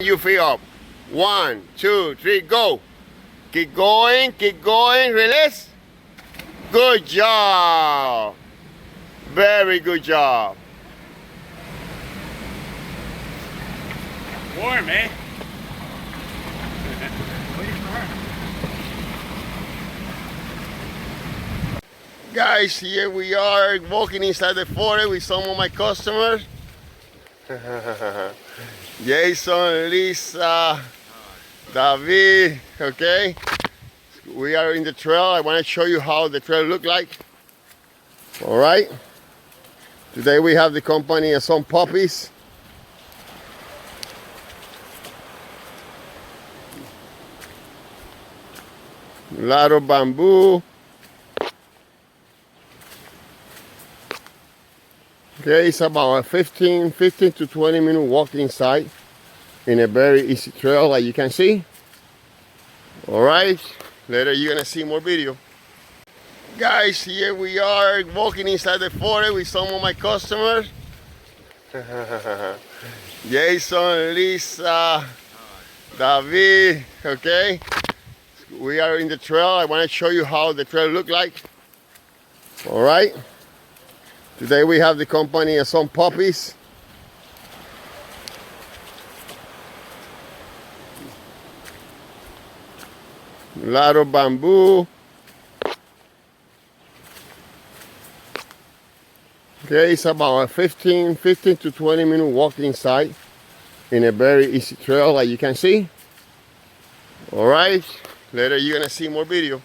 You feel up. 1, 2, 3, go. Keep going, release. Good job. Very good job. Warm, eh? Guys, here we are walking inside the forest with some of my customers. Jason, Lisa, David, okay? We are in the trail. I want to show you how the trail look like. All right. Today we have the company of some puppies. A lot of bamboo. Okay, it's about a 15 to 20 minute walk inside in a very easy trail, like you can see. All right, later you're gonna see more video. Guys, here we are walking inside the forest with some of my customers. Jason, Lisa, David, okay? We are in the trail. I want to show you how the trail look like. All right. Today we have the company of some puppies. A lot of bamboo. Okay, it's about a 15 to 20 minute walk inside in a very easy trail, like you can see. All right, later you're gonna see more video.